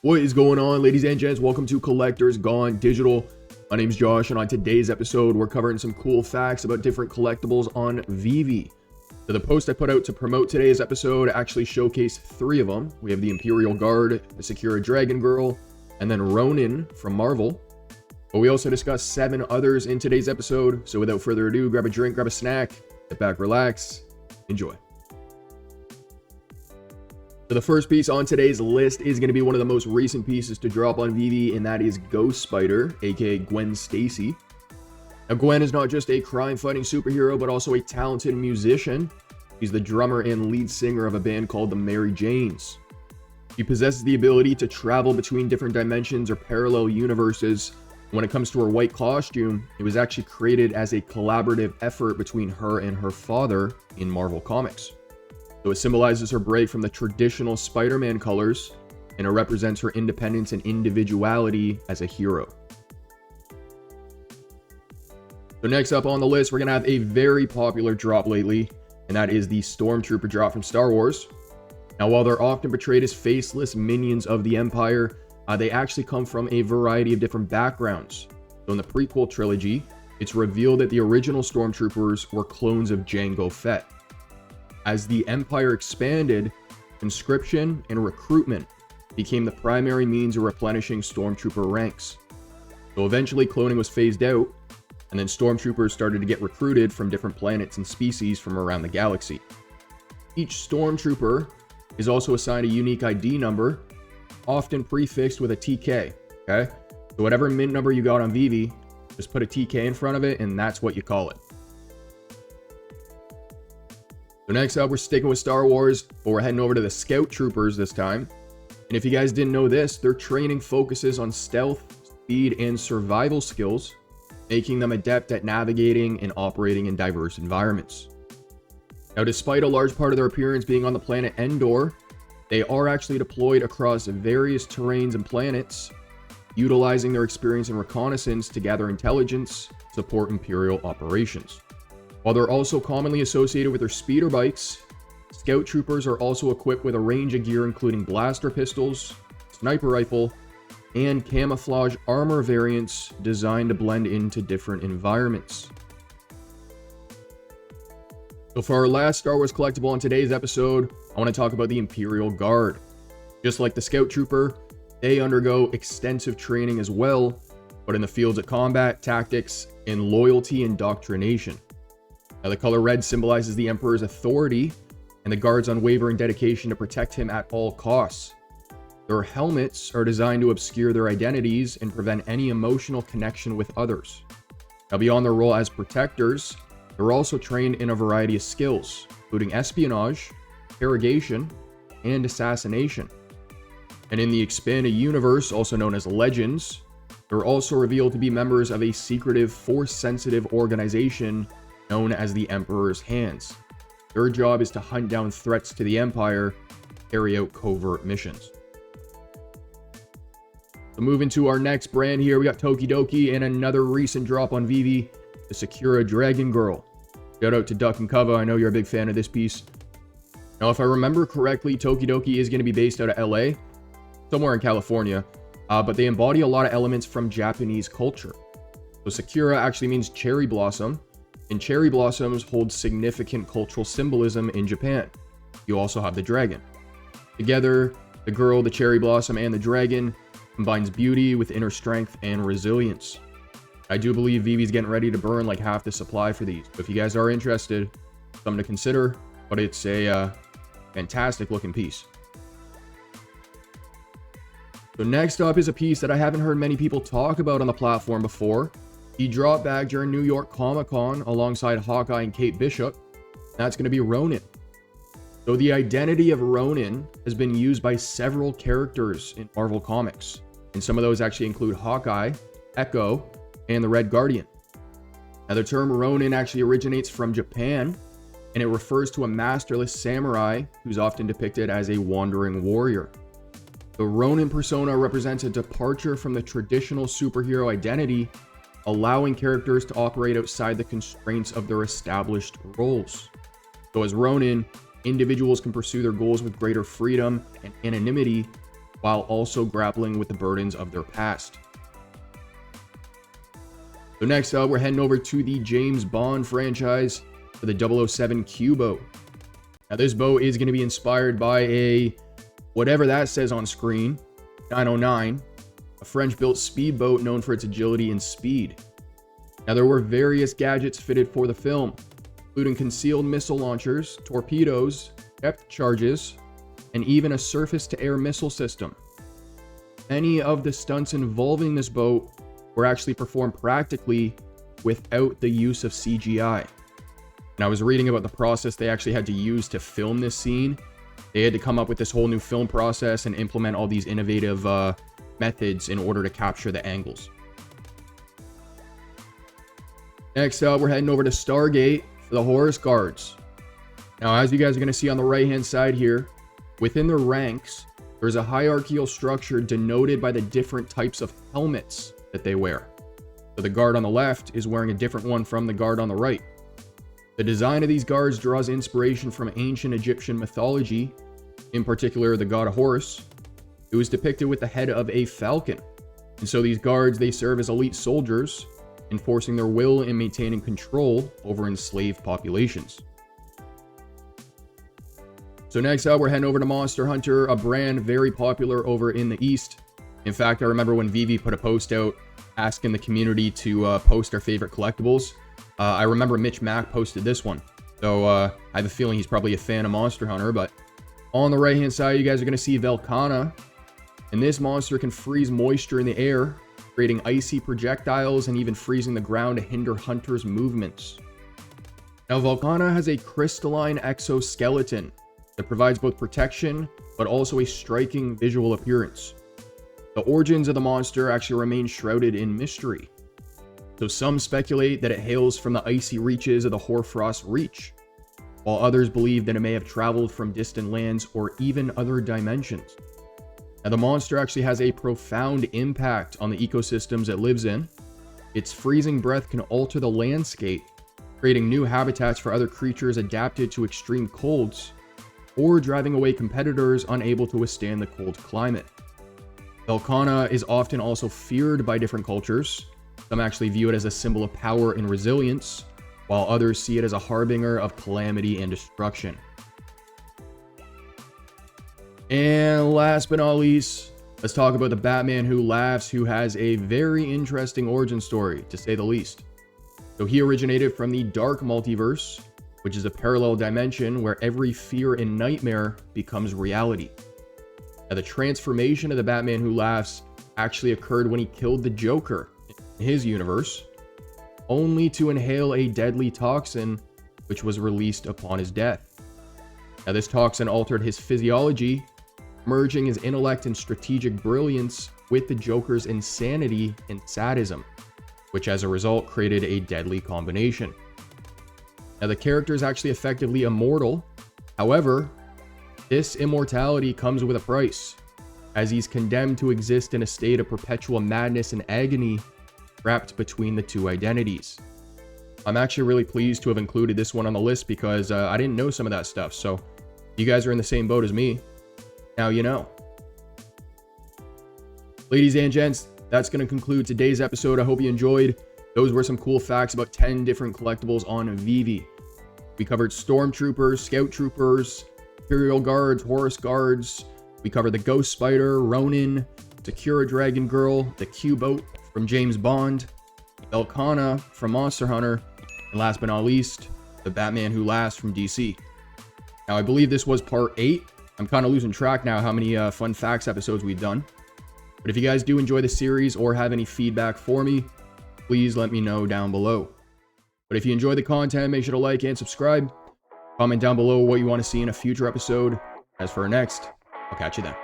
What is going on, ladies and gents? Welcome to Collectors Gone Digital. My name's Josh, and on today's episode, we're covering some cool facts about different collectibles on VeVe. So the post I put out to promote today's episode actually showcased 3 of them. We have the Imperial Guard, the Sakura Dragon Girl, and then Ronin from Marvel. But we also discussed 7 others in today's episode. So without further ado, grab a drink, grab a snack, sit back, relax, enjoy. So the first piece on today's list is going to be one of the most recent pieces to drop on VeVe, and that is Ghost Spider, aka Gwen Stacy. Now, Gwen is not just a crime-fighting superhero, but also a talented musician. She's the drummer and lead singer of a band called the Mary Janes. She possesses the ability to travel between different dimensions or parallel universes. When it comes to her white costume, it was actually created as a collaborative effort between her and her father in Marvel Comics. So it symbolizes her break from the traditional Spider-Man colors, and it represents her independence and individuality as a hero. So next up on the list, we're going to have a very popular drop lately, and that is the Stormtrooper drop from Star Wars. Now, while they're often portrayed as faceless minions of the Empire, they actually come from a variety of different backgrounds. So in the prequel trilogy, it's revealed that the original Stormtroopers were clones of Jango Fett. As the Empire expanded, conscription and recruitment became the primary means of replenishing Stormtrooper ranks. So eventually cloning was phased out, and then Stormtroopers started to get recruited from different planets and species from around the galaxy. Each Stormtrooper is also assigned a unique ID number, often prefixed with a TK, okay? So whatever mint number you got on VeVe, just put a TK in front of it, and that's what you call it. So next up, we're sticking with Star Wars, but we're heading over to the Scout Troopers this time. And if you guys didn't know this, their training focuses on stealth, speed, and survival skills, making them adept at navigating and operating in diverse environments. Now, despite a large part of their appearance being on the planet Endor, they are actually deployed across various terrains and planets, utilizing their experience in reconnaissance to gather intelligence, support Imperial operations. While they're also commonly associated with their speeder bikes, Scout Troopers are also equipped with a range of gear including blaster pistols, sniper rifle, and camouflage armor variants designed to blend into different environments. So for our last Star Wars collectible on today's episode, I want to talk about the Imperial Guard. Just like the Scout Trooper, they undergo extensive training as well, but in the fields of combat, tactics, and loyalty indoctrination. Now, the color red symbolizes the Emperor's authority and the Guard's unwavering dedication to protect him at all costs. Their helmets are designed to obscure their identities and prevent any emotional connection with others. Now, beyond their role as protectors, they're also trained in a variety of skills, including espionage, interrogation, and assassination. And in the expanded universe, also known as Legends, they're also revealed to be members of a secretive, force-sensitive organization known as the Emperor's Hands. Their job is to hunt down threats to the Empire, carry out covert missions. So moving to our next brand here, we got 𝗘𝗿𝗍𝗀 and another recent drop on VeVe, the Sakura Dragon Girl. Shout out to 𝗘𝗿𝗄𝗏, I know you're a big fan of this piece. Now, if I remember correctly, 𝗘𝗿𝗍𝗀 is going to be based out of LA, somewhere in California, but they embody a lot of elements from Japanese culture. So Sakura actually means cherry blossom, and cherry blossoms hold significant cultural symbolism in Japan. You also have the dragon. Together, the girl, the cherry blossom, and the dragon combines beauty with inner strength and resilience. I do believe VeVe's getting ready to burn like half the supply for these. So if you guys are interested, something to consider, but it's a fantastic looking piece. So next up is a piece that I haven't heard many people talk about on the platform before. He dropped back during New York Comic Con alongside Hawkeye and Kate Bishop. That's going to be Ronin. So the identity of Ronin has been used by several characters in Marvel Comics. And some of those actually include Hawkeye, Echo, and the Red Guardian. Now, the term Ronin actually originates from Japan, and it refers to a masterless samurai who's often depicted as a wandering warrior. The Ronin persona represents a departure from the traditional superhero identity, allowing characters to operate outside the constraints of their established roles. So as Ronin, individuals can pursue their goals with greater freedom and anonymity, while also grappling with the burdens of their past. So next up, we're heading over to the James Bond franchise for the 𝗘𝗏𝗺𝗀𝗋. Now this boat is going to be inspired by a, whatever that says on screen, 909, a French-built speedboat known for its agility and speed. Now there were various gadgets fitted for the film, including concealed missile launchers, torpedoes, depth charges, and even a surface-to-air missile system. Many of the stunts involving this boat were actually performed practically without the use of CGI. And I was reading about the process they actually had to use to film this scene. They had to come up with this whole new film process and implement all these innovative methods in order to capture the angles. Next up, we're heading over to Stargate for the Horus Guards. Now, as you guys are going to see on the right-hand side here, within their ranks, there's a hierarchical structure denoted by the different types of helmets that they wear. So the guard on the left is wearing a different one from the guard on the right. The design of these guards draws inspiration from ancient Egyptian mythology, in particular the god Horus, who is depicted with the head of a falcon. And so these guards, they serve as elite soldiers, enforcing their will and maintaining control over enslaved populations. So next up, we're heading over to Monster Hunter, a brand very popular over in the East. In fact, I remember when VeVe put a post out asking the community to post our favorite collectibles. I remember Mitch Mack posted this one. So I have a feeling he's probably a fan of Monster Hunter. But on the right-hand side, you guys are going to see Velkhana. And this monster can freeze moisture in the air, creating icy projectiles and even freezing the ground to hinder hunters' movements. Now, Velkhana has a crystalline exoskeleton that provides both protection, but also a striking visual appearance. The origins of the monster actually remain shrouded in mystery. So some speculate that it hails from the icy reaches of the Hoarfrost Reach, while others believe that it may have traveled from distant lands or even other dimensions. Now, the monster actually has a profound impact on the ecosystems it lives in. Its freezing breath can alter the landscape, creating new habitats for other creatures adapted to extreme colds, or driving away competitors unable to withstand the cold climate. Velkhana is often also feared by different cultures. Some actually view it as a symbol of power and resilience, while others see it as a harbinger of calamity and destruction. And last but not least, let's talk about the Batman Who Laughs, who has a very interesting origin story, to say the least. So he originated from the Dark Multiverse, which is a parallel dimension where every fear and nightmare becomes reality. Now, the transformation of the Batman Who Laughs actually occurred when he killed the Joker in his universe, only to inhale a deadly toxin which was released upon his death. Now, this toxin altered his physiology, merging his intellect and strategic brilliance with the Joker's insanity and sadism, which as a result created a deadly combination. Now, the character is actually effectively immortal. However, this immortality comes with a price, as he's condemned to exist in a state of perpetual madness and agony, trapped between the two identities. I'm actually really pleased to have included this one on the list because I didn't know some of that stuff. So if you guys are in the same boat as me, now you know. Ladies and gents, that's going to conclude today's episode. I hope you enjoyed. Those were some cool facts about 10 different collectibles on VeVe. We covered Stormtroopers, Scout Troopers, Imperial Guards, Horus Guards. We covered the Ghost Spider, Ronin, Sakura Dragon Girl, the 𝗘𝗵𝗿 from James Bond, Velkhana from Monster Hunter, and last but not least, the Batman Who Laughs from DC. Now, I believe this was part 8. I'm kind of losing track now how many fun facts episodes we've done. But if you guys do enjoy the series or have any feedback for me, please let me know down below. But if you enjoy the content, make sure to like and subscribe. Comment down below what you want to see in a future episode. As for our next, I'll catch you then.